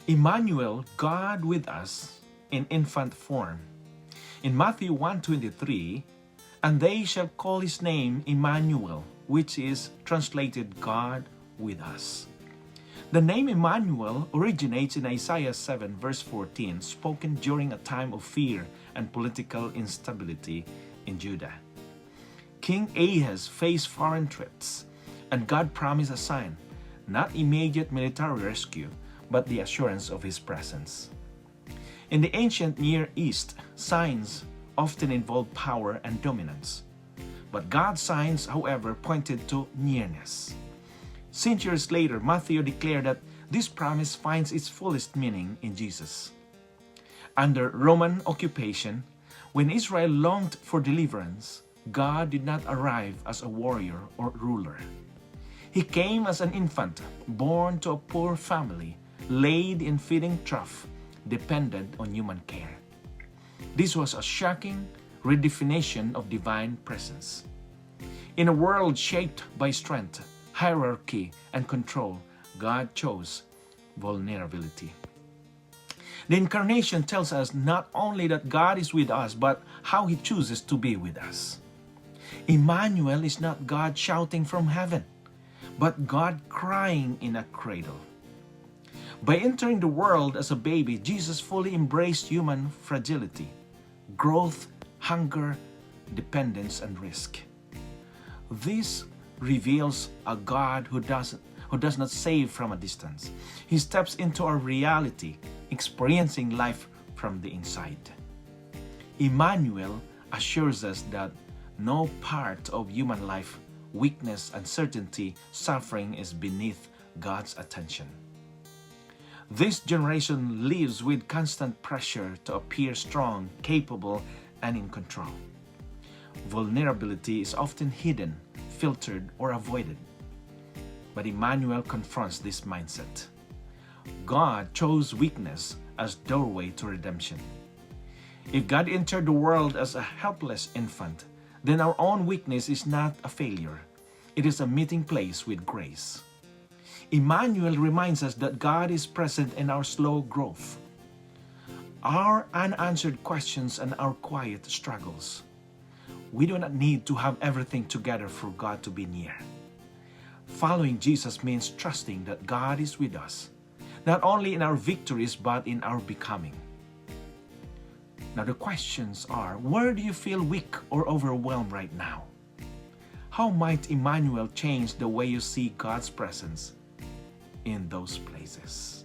Emmanuel, God with us in infant form. In Matthew 1:23, and they shall call his name Emmanuel, which is translated God with us. The name Emmanuel originates in Isaiah 7 verse 14, spoken during a time of fear and political instability in Judah. King Ahaz faced foreign threats, and God promised a sign, not immediate military rescue, but the assurance of his presence. In the ancient Near East, signs often involved power and dominance. But God's signs, however, pointed to nearness. Centuries later, Matthew declared that this promise finds its fullest meaning in Jesus. Under Roman occupation, when Israel longed for deliverance, God did not arrive as a warrior or ruler. He came as an infant, born to a poor family, laid in feeding trough, dependent on human care. This was a shocking redefinition of divine presence. In a world shaped by strength, hierarchy, and control, God chose vulnerability. The Incarnation tells us not only that God is with us, but how He chooses to be with us. Emmanuel is not God shouting from heaven, but God crying in a cradle. By entering the world as a baby, Jesus fully embraced human fragility, growth, hunger, dependence, and risk. This reveals a God who does not save from a distance. He steps into our reality, experiencing life from the inside. Emmanuel assures us that no part of human life, weakness, uncertainty, suffering is beneath God's attention. This generation lives with constant pressure to appear strong, capable, and in control. Vulnerability is often hidden, filtered, or avoided. But Emmanuel confronts this mindset. God chose weakness as doorway to redemption. If God entered the world as a helpless infant, then our own weakness is not a failure. It is a meeting place with grace. Emmanuel reminds us that God is present in our slow growth, our unanswered questions, and our quiet struggles. We do not need to have everything together for God to be near. Following Jesus means trusting that God is with us, not only in our victories but in our becoming. Now the questions are, where do you feel weak or overwhelmed right now? How might Emmanuel change the way you see God's presence in those places?